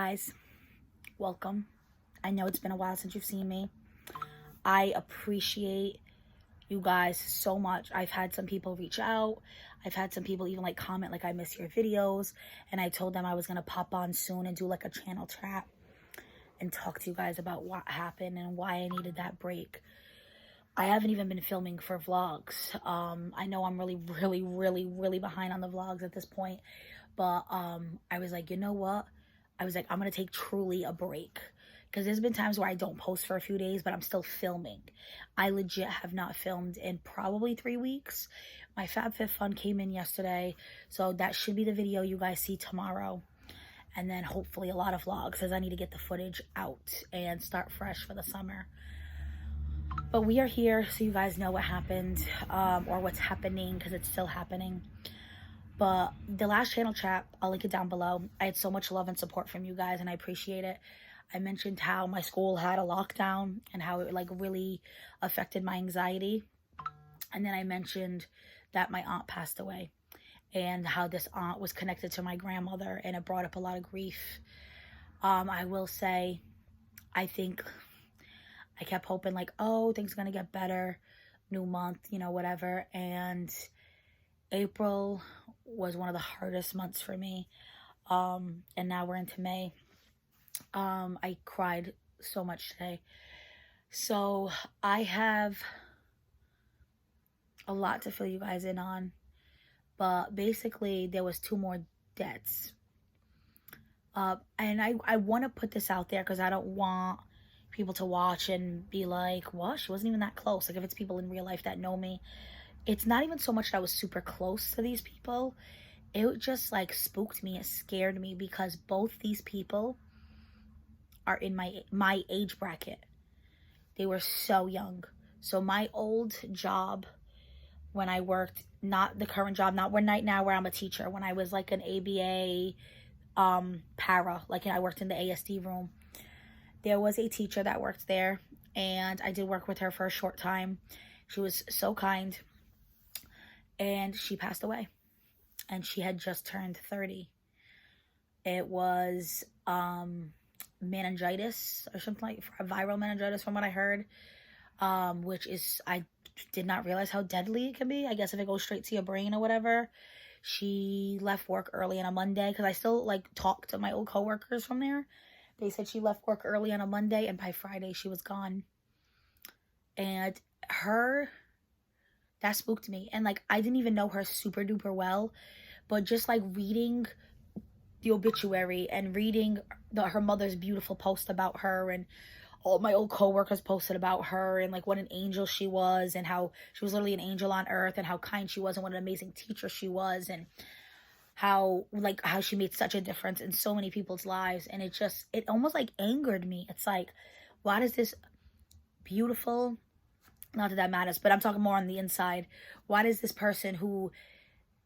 guys, welcome. I know it's been a while since you've seen me. I appreciate you guys so much. I've had some people reach out. I've had some people even comment I miss your videos, and I told them I was gonna pop on soon and do a channel chat and talk to you guys about what happened and why I needed that break. I haven't even been filming for vlogs. I know I'm really behind on the vlogs at this point, but I was like, you know what? I was like, I'm gonna take truly a break, because there's been times where I don't post for a few days, but I'm still filming. I legit have not filmed in probably 3 weeks. My FabFitFun came in yesterday, so that should be the video you guys see tomorrow. And then hopefully a lot of vlogs, as I need to get the footage out and start fresh for the summer. But we are here so you guys know what happened, or what's happening, because it's still happening. But the last channel chat, I'll link it down below. I had so much love and support from you guys, and I appreciate it. I mentioned how my school had a lockdown and how it really affected my anxiety. And then I mentioned that my aunt passed away and how this aunt was connected to my grandmother, and it brought up a lot of grief. I will say, I think I kept hoping oh, things are gonna get better, new month, whatever. And April was one of the hardest months for me. And now we're into May. I cried so much today. So I have a lot to fill you guys in on. But basically, there was 2 more deaths. And I want to put this out there because I don't want people to watch and be like, what? She wasn't even that close. If it's people in real life that know me, it's not even so much that I was super close to these people. It just spooked me. It scared me because both these people are in my age bracket. They were so young. So my old job, when I worked, not the current job, not right now where I'm a teacher, when I was an ABA para, I worked in the ASD room, there was a teacher that worked there, and I did work with her for a short time. She was so kind, and she passed away, and she had just turned 30. It was meningitis or something, viral meningitis from what I heard, which is, I did not realize how deadly it can be. I guess if it goes straight to your brain or whatever. She left work early on a Monday, because I still talk to my old coworkers from there. They said she left work early on a Monday, and by Friday she was gone. And that spooked me. And I didn't even know her super duper well, but just reading the obituary and reading her mother's beautiful post about her, and all my old coworkers posted about her, and what an angel she was, and how she was literally an angel on earth, and how kind she was, and what an amazing teacher she was, and how she made such a difference in so many people's lives. And it almost angered me. It's why does this beautiful, not that matters, but I'm talking more on the inside, why does this person who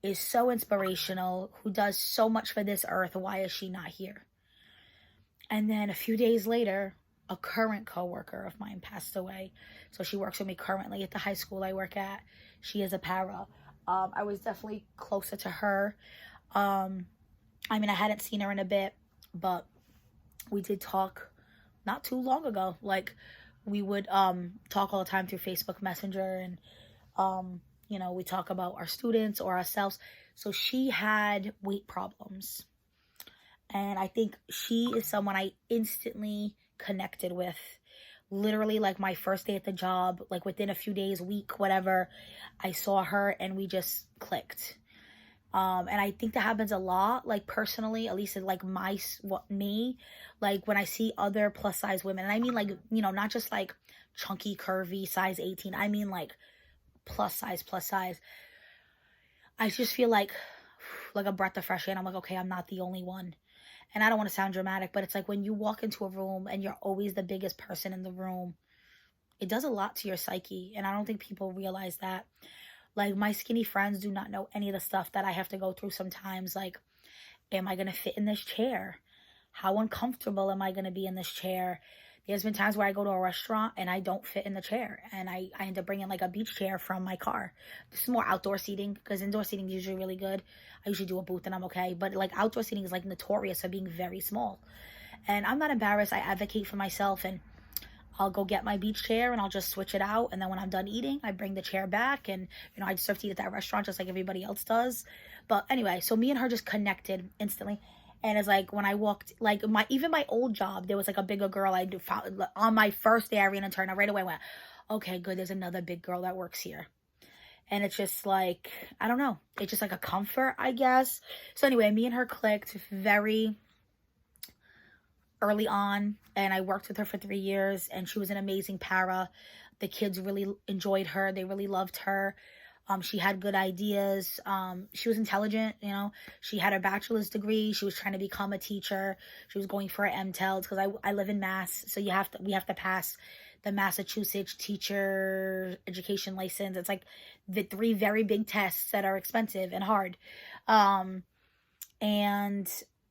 is so inspirational, who does so much for this earth, why is she not here? And then a few days later, a current coworker of mine passed away. So she works with me currently at the high school I work at. She is a para. I was definitely closer to her. I mean, I hadn't seen her in a bit, but we did talk not too long ago. We would talk all the time through Facebook Messenger, and we talk about our students or ourselves. So she had weight problems, and I think she is someone I instantly connected with. Literally, my first day at the job, within a few days, week, whatever, I saw her and we just clicked. And I think that happens a lot, personally, at least in me, when I see other plus size women, and I mean not just chunky, curvy, size 18, I mean plus size. I just feel like a breath of fresh air. I'm okay, I'm not the only one. And I don't want to sound dramatic, but it's when you walk into a room and you're always the biggest person in the room, it does a lot to your psyche. And I don't think people realize that. My skinny friends do not know any of the stuff that I have to go through sometimes. Am I going to fit in this chair? How uncomfortable am I going to be in this chair? There's been times where I go to a restaurant and I don't fit in the chair, and I end up bringing a beach chair from my car. This is more outdoor seating, because indoor seating is usually really good. I usually do a booth and I'm okay, but outdoor seating is notorious for being very small. And I'm not embarrassed. I advocate for myself, and I'll go get my beach chair and I'll just switch it out. And then when I'm done eating, I bring the chair back, and, I deserve to eat at that restaurant just like everybody else does. But anyway, so me and her just connected instantly. And it's like when I walked, like even my old job, there was like a bigger girl I found on my first day. I ran into her and I right away went, okay, good. There's another big girl that works here. And it's just like, I don't know. It's just like a comfort, I guess. So anyway, me and her clicked very early on, and I worked with her for 3 years, and she was an amazing para. The kids really enjoyed her. They really loved her. She had good ideas. She was intelligent, She had her bachelor's degree. She was trying to become a teacher. She was going for her MTELs, because I live in Mass, so we have to pass the Massachusetts teacher education license. It's like the 3 very big tests that are expensive and hard. And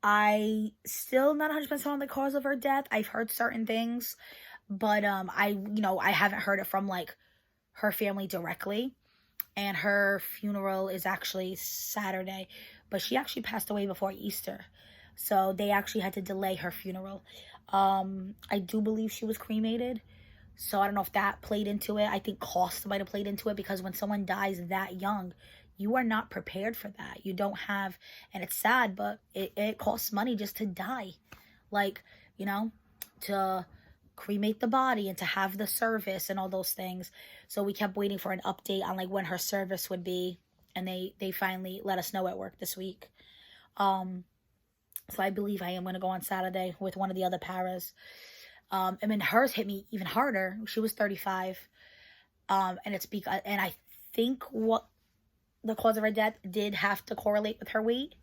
I still not 100% on the cause of her death. I've heard certain things, but I haven't heard it from like her family directly. And her funeral is actually Saturday, but she actually passed away before Easter, so they actually had to delay her funeral. I do believe she was cremated, so I don't know if that played into it. I think cost might have played into it, because when someone dies that young, you are not prepared for that. You don't have, and it's sad, but it costs money just to die. Like, to cremate the body and to have the service and all those things. So we kept waiting for an update on like when her service would be, and they finally let us know at work this week. So I believe I am going to go on Saturday with one of the other paras. And then hers hit me even harder. She was 35. And it's because, and I think what the cause of her death did have to correlate with her weight.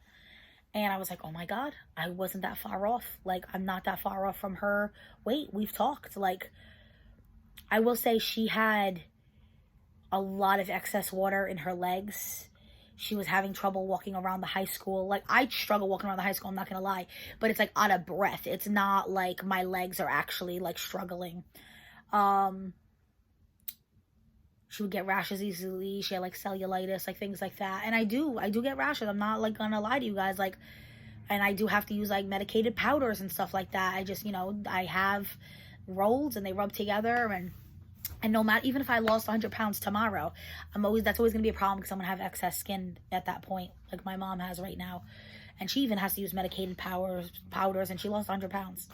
And I was like, oh my God, I wasn't that far off. Like, I'm not that far off from her weight. We've talked. Like, I will say she had a lot of excess water in her legs. She was having trouble walking around the high school. Like, I struggle walking around the high school, I'm not going to lie. But it's like out of breath. It's not like my legs are actually like struggling. She would get rashes easily. She had like cellulitis, like things like that. And I do get rashes. I'm not like gonna lie to you guys. Like, and I do have to use like medicated powders and stuff like that. I just, I have rolls and they rub together, and no matter, even if I lost 100 pounds tomorrow, that's always gonna be a problem, because I'm gonna have excess skin at that point, like my mom has right now. And she even has to use medicated powders, and she lost 100 pounds.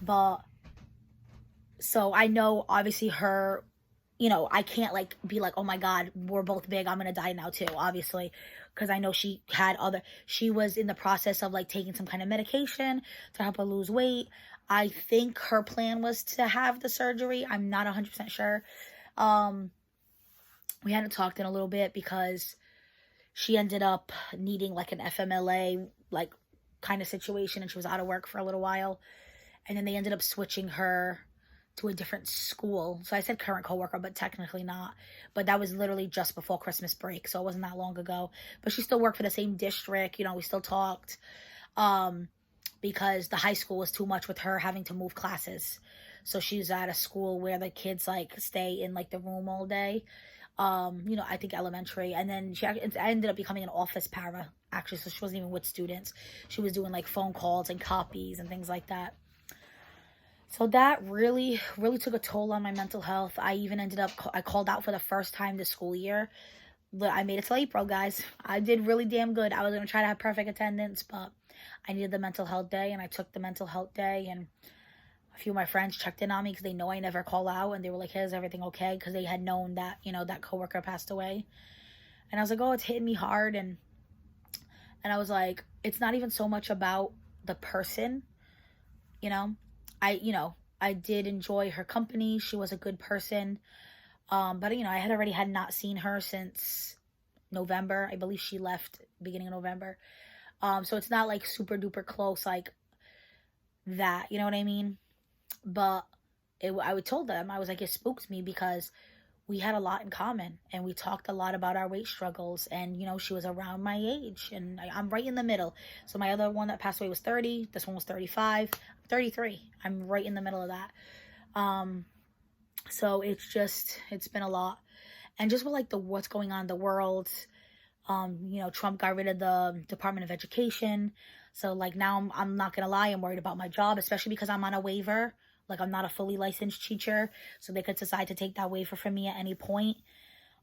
But so I know obviously her, I can't like be like, oh my God, we're both big, I'm gonna die now too, obviously, because I know she was in the process of like taking some kind of medication to help her lose weight. I think her plan was to have the surgery. I'm not 100% sure. We hadn't talked in a little bit, because she ended up needing like an FMLA like kind of situation, and she was out of work for a little while, and then they ended up switching her to a different school. So I said current coworker, but technically not. But that was literally just before Christmas break, so it wasn't that long ago. But she still worked for the same district. We still talked, because the high school was too much with her having to move classes. So she's at a school where the kids like stay in like the room all day. I think elementary. And then I ended up becoming an office para, actually. So she wasn't even with students. She was doing like phone calls and copies and things like that. So that really, really took a toll on my mental health. I even I called out for the first time this school year. I made it till April, guys. I did really damn good. I was going to try to have perfect attendance, but I needed the mental health day, and I took the mental health day, and a few of my friends checked in on me, because they know I never call out, and they were like, hey, is everything okay? Because they had known that, that coworker passed away. And I was like, oh, it's hitting me hard, and I was like, it's not even so much about the person, I did enjoy her company. She was a good person. But I had already not seen her since November. I believe she left beginning of November. So it's not like super duper close like that, you know what I mean? But I told them, I was like, it spooked me, because we had a lot in common, and we talked a lot about our weight struggles, and she was around my age, and I'm right in the middle. So my other one that passed away was 30, this one was 35, 33. I'm right in the middle of that. So it's been a lot. And just with like what's going on in the world, Trump got rid of the Department of Education. So like now I'm not gonna lie, I'm worried about my job, especially because I'm on a waiver. Like I'm not a fully licensed teacher, so they could decide to take that waiver from me at any point.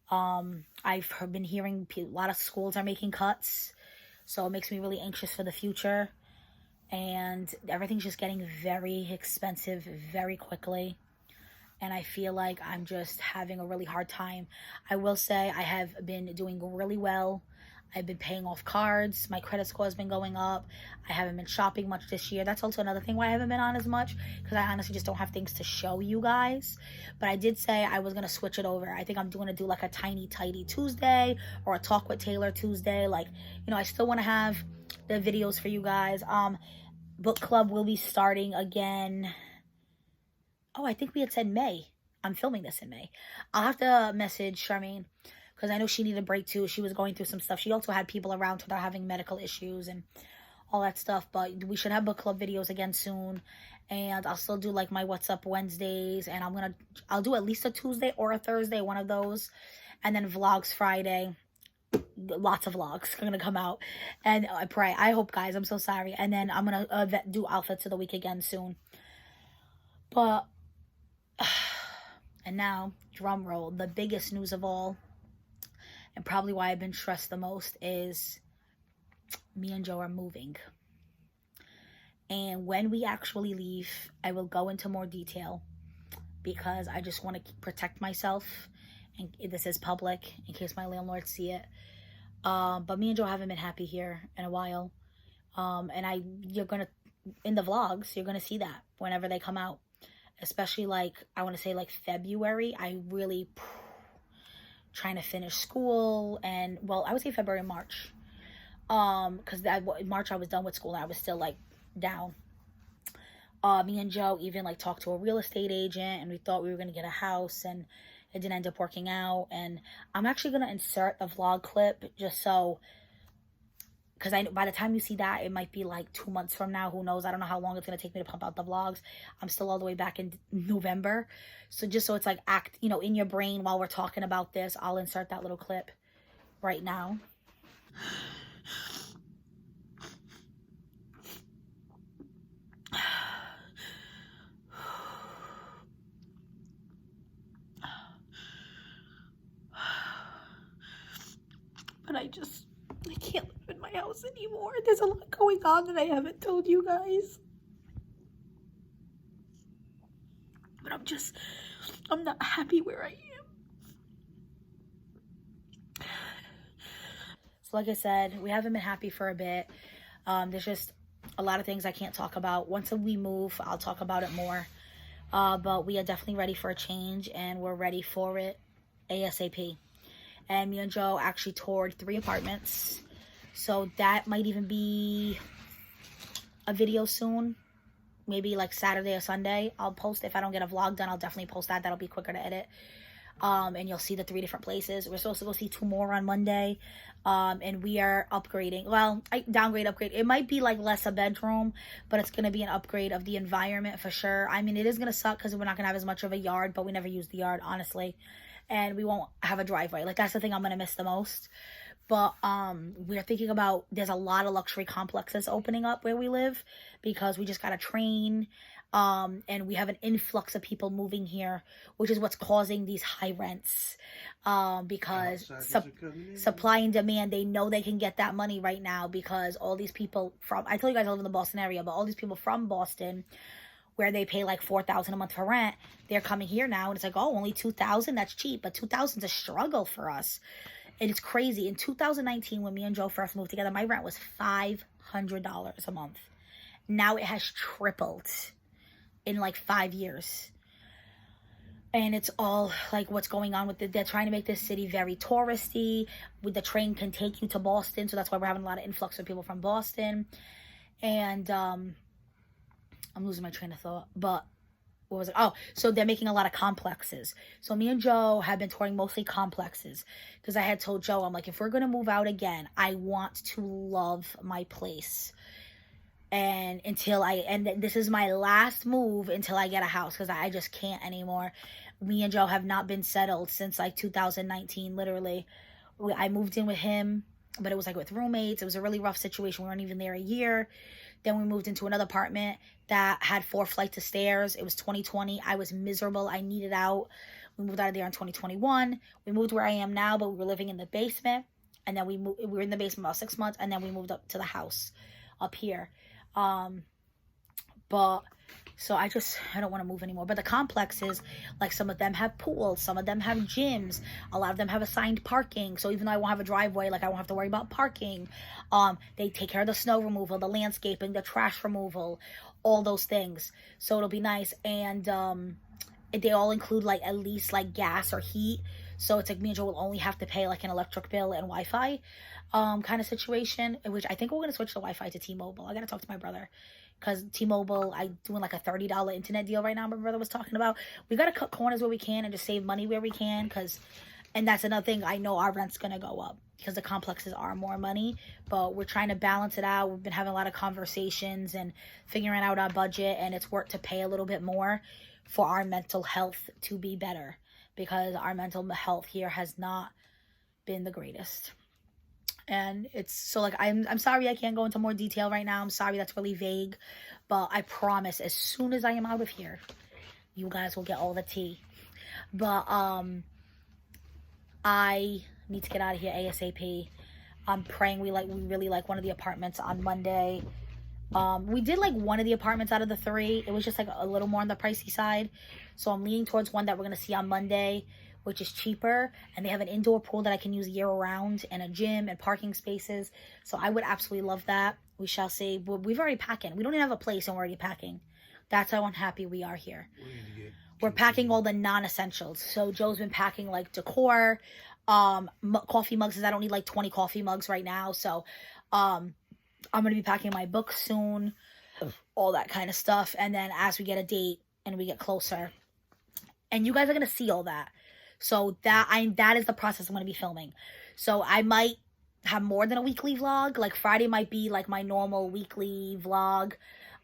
I've been hearing a lot of schools are making cuts, so it makes me really anxious for the future. And everything's just getting very expensive very quickly. And I feel like I'm just having a really hard time. I will say I have been doing really well. I've been paying off cards. My credit score has been going up. I haven't been shopping much this year. That's also another thing why I haven't been on as much, because I honestly just don't have things to show you guys. But I did say I was going to switch it over. I think I'm going to do like a tiny tidy Tuesday or a talk with Taylor Tuesday. Like, you know, I still want to have the videos for you guys. Book club will be starting again. Oh, I think we had said May. I'm filming this in May. I'll have to message Charmaine because I know she needed a break too. She was going through some stuff. She also had people around her that are having medical issues and all that stuff. But we should have book club videos again soon. And I'll still do like my What's Up Wednesdays. And I'll do at least a Tuesday or a Thursday, one of those. And then vlogs Friday. Lots of vlogs are going to come out. And I hope, guys, I'm so sorry. And then I'm going to do outfits of the week again soon. But... And now, drum roll, the biggest news of all, and probably why I've been stressed the most, is me and Joe are moving. And when we actually leave, I will go into more detail because I just want to protect myself. And this is public in case my landlords see it. But me and Joe haven't been happy here in a while. And you're going to, in the vlogs, you're going to see that whenever they come out. Especially like, I want to say like February, I really trying to finish school. And well, I would say February and March. Because March I was done with school and I was still like down. Me and Joe even like talked to a real estate agent and we thought we were going to get a house and it didn't end up working out. And I'm actually going to insert the vlog clip just so, because by the time you see that, it might be like 2 months from now. Who knows? I don't know how long it's going to take me to pump out the vlogs. I'm still all the way back in November. So just so it's like in your brain while we're talking about this, I'll insert that little clip right now. But I can't live in my house anymore. There's a lot going on that I haven't told you guys. But I'm not happy where I am. So like I said, we haven't been happy for a bit. There's just a lot of things I can't talk about. Once we move, I'll talk about it more. But we are definitely ready for a change and we're ready for it ASAP. And me and Joe actually toured 3 apartments. So that might even be a video soon. Maybe like Saturday or Sunday. I'll post. If I don't get a vlog done, I'll definitely post that. That'll be quicker to edit. And you'll see the 3 different places. We're supposed to go see 2 more on Monday. And we are upgrading. Well, upgrade. It might be like less a bedroom, but it's going to be an upgrade of the environment for sure. I mean, it is going to suck because we're not going to have as much of a yard, but we never use the yard, honestly. And we won't have a driveway. Like, that's the thing I'm going to miss the most. But we're thinking about, there's a lot of luxury complexes opening up where we live because we just got a train. And we have an influx of people moving here, which is what's causing these high rents. Because supply and demand, they know they can get that money right now because all these people I told you guys I live in the Boston area, but all these people from Boston, where they pay like $4,000 a month for rent, they're coming here now, and it's like, oh, only $2,000, that's cheap, but $2,000 is a struggle for us, and it's crazy. In 2019, when me and Joe first moved together, my rent was $500 a month. Now it has tripled in like 5 years, and it's all like what's going on with they're trying to make this city very touristy. With the train can take you to Boston, so that's why we're having a lot of influx of people from Boston, and I'm losing my train of thought, but what was it? Oh, so they're making a lot of complexes. So me and Joe have been touring mostly complexes because I had told Joe, I'm like, if we're going to move out again, I want to love my place. And this is my last move until I get a house because I just can't anymore. Me and Joe have not been settled since like 2019, literally. I moved in with him but it was like with roommates. It was a really rough situation. We weren't even there a year. Then we moved into another apartment that had 4 flights of stairs. It was 2020. I was miserable. I needed out. We moved out of there in 2021. We moved where I am now, but we were living in the basement. And then we were in the basement about 6 months, and then we moved up to the house up here. But so I don't want to move anymore. But the complexes, like some of them have pools, some of them have gyms, a lot of them have assigned parking. So even though I won't have a driveway, like I won't have to worry about parking. They take care of the snow removal, the landscaping, the trash removal, all those things. So it'll be nice. And they all include like at least like gas or heat. So it's like me and Joe will only have to pay like an electric bill and Wi-Fi kind of situation, in which I think we're going to switch the Wi-Fi to T-Mobile. I got to talk to my brother, because T-Mobile, I'm doing like a $30 internet deal right now my brother was talking about. We got to cut corners where we can and just save money where we can, and that's another thing. I know our rent's going to go up because the complexes are more money, but we're trying to balance it out. We've been having a lot of conversations and figuring out our budget, and it's worth to pay a little bit more for our mental health to be better, because our mental health here has not been the greatest. And it's so like, I'm sorry I can't go into more detail right now. I'm sorry that's really vague, but I promise as soon as I am out of here, you guys will get all the tea. But I need to get out of here ASAP. I'm praying we really like one of the apartments on Monday. We did like one of the apartments out of the 3. It was just like a little more on the pricey side. So I'm leaning towards one that we're going to see on Monday, which is cheaper. And they have an indoor pool that I can use year round, and a gym and parking spaces. So I would absolutely love that. We shall see. But we've already packing. We don't even have a place and we're already packing. That's how unhappy we are here. We're packing all the non-essentials. So Joe's been packing like decor, coffee mugs, because I don't need like 20 coffee mugs right now. So I'm going to be packing my books soon, all that kind of stuff. And then as we get a date and we get closer, and you guys are going to see all that. So that is the process I'm going to be filming. So I might have more than a weekly vlog. Like Friday might be like my normal weekly vlog.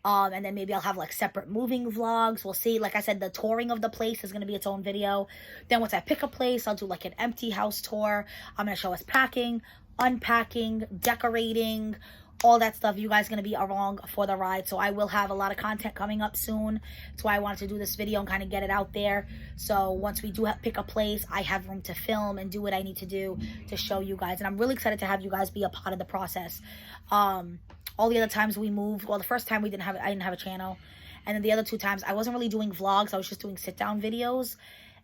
And then maybe I'll have like separate moving vlogs. We'll see. Like I said, the touring of the place is going to be its own video. Then once I pick a place, I'll do like an empty house tour. I'm going to show us packing, unpacking, decorating, all that stuff. You guys are going to be along for the ride. So I will have a lot of content coming up soon. That's why I wanted to do this video and kind of get it out there. So once we do pick a place, I have room to film and do what I need to do to show you guys. And I'm really excited to have you guys be a part of the process. All the other times we moved, well, the first time I didn't have a channel. And then the other 2 times I wasn't really doing vlogs. I was just doing sit down videos.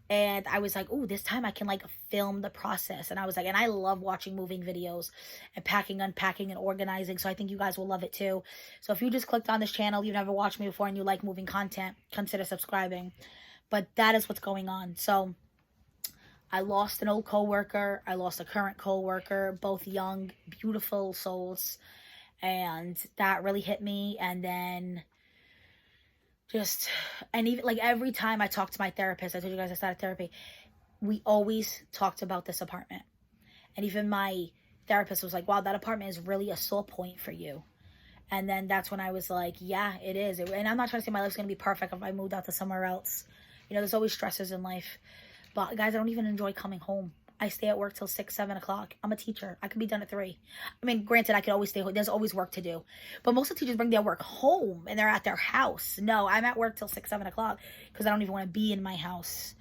And I was like, oh, this time I can like film the process. And I was like, and I love watching moving videos and packing, unpacking, and organizing. So I think you guys will love it too. So if you just clicked on this channel, you've never watched me before, and you like moving content, consider subscribing. But that is what's going on. So I lost an old coworker. I lost a current coworker, both young, beautiful souls. And that really hit me. And then even like every time I talk to my therapist, I told you guys I started therapy, we always talked about this apartment. And even my therapist was like, wow, that apartment is really a sore point for you. And then that's when I was like, yeah, it is. And I'm not trying to say my life's going to be perfect if I moved out to somewhere else. You know, there's always stressors in life. But guys, I don't even enjoy coming home. I stay at work till 6, 7 o'clock. I'm a teacher. I could be done at 3. I mean, granted, I could always stay home. There's always work to do. But most of the teachers bring their work home and they're at their house. No, I'm at work till 6, 7 o'clock because I don't even want to be in my house.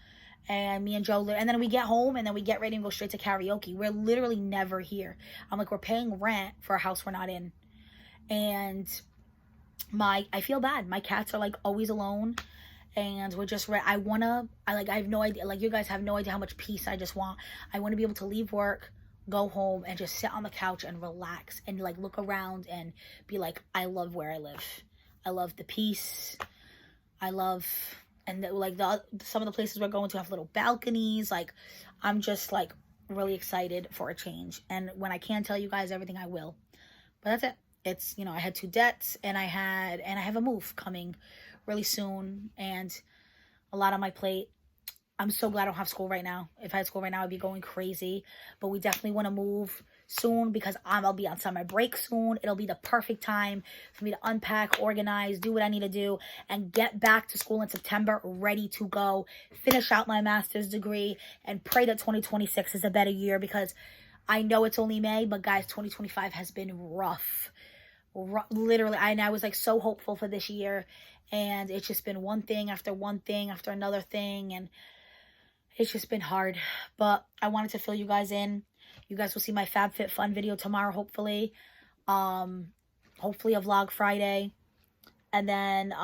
And me and Joe, and then we get home and then we get ready and go straight to karaoke. We're literally never here. I'm like, we're paying rent for a house we're not in. And I feel bad. My cats are like always alone. And we're just, I have no idea, like you guys have no idea how much peace I just want. I want to be able to leave work, go home, and just sit on the couch and relax and like look around and be like, I love where I live. I love the peace. I love, and some of the places we're going to have little balconies. Like, I'm just like really excited for a change. And when I can tell you guys everything, I will. But that's it. It's, you know, I had 2 debts and I have a move coming really soon and a lot on my plate. I'm so glad I don't have school right now. If I had school right now, I'd be going crazy. But we definitely want to move soon because I'll be on summer break soon. It'll be the perfect time for me to unpack, organize, do what I need to do, and get back to school in September ready to go, finish out my master's degree, and pray that 2026 is a better year because I know it's only May, but guys, 2025 has been rough. Literally, and I was like so hopeful for this year, and it's just been one thing after one thing after another thing, and it's just been hard. But I wanted to fill you guys in. You guys will see my FabFitFun video tomorrow, hopefully. Hopefully a vlog Friday. And then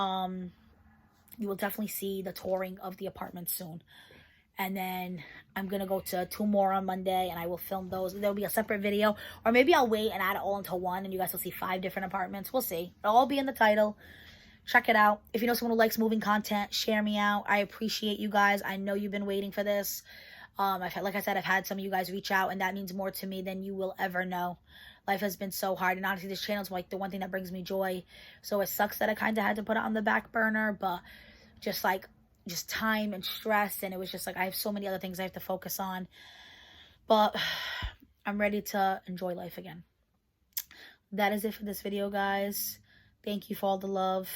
you will definitely see the touring of the apartment soon. And then I'm going to go to 2 more on Monday, and I will film those. There'll be a separate video, or maybe I'll wait and add it all into one, and you guys will see 5 different apartments. We'll see. It'll all be in the title. Check it out. If you know someone who likes moving content, share me out. I appreciate you guys. I know you've been waiting for this. Like I said, I've had some of you guys reach out, and that means more to me than you will ever know. Life has been so hard, and honestly, this channel is like the one thing that brings me joy. So it sucks that I kind of had to put it on the back burner, but just time and stress, and it was just like I have so many other things I have to focus on. But I'm ready to enjoy life again. That is it for this video, guys. Thank you for all the love.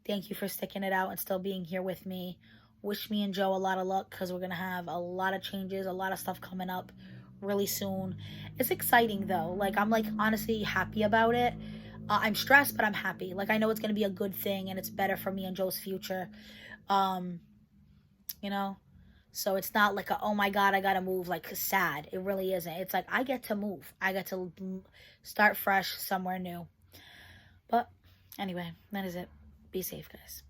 Thank you for sticking it out and still being here with me. Wish me and Joe a lot of luck, because we're going to have a lot of changes, a lot of stuff coming up really soon. It's exciting, though. Like, I'm, like, honestly happy about it. I'm stressed, but I'm happy. Like, I know it's going to be a good thing, and it's better for me and Joe's future. You know? So it's not like oh my God, I gotta move, like sad. It really isn't. It's like I get to move. I get to start fresh somewhere new. But anyway, that is it. Be safe, guys.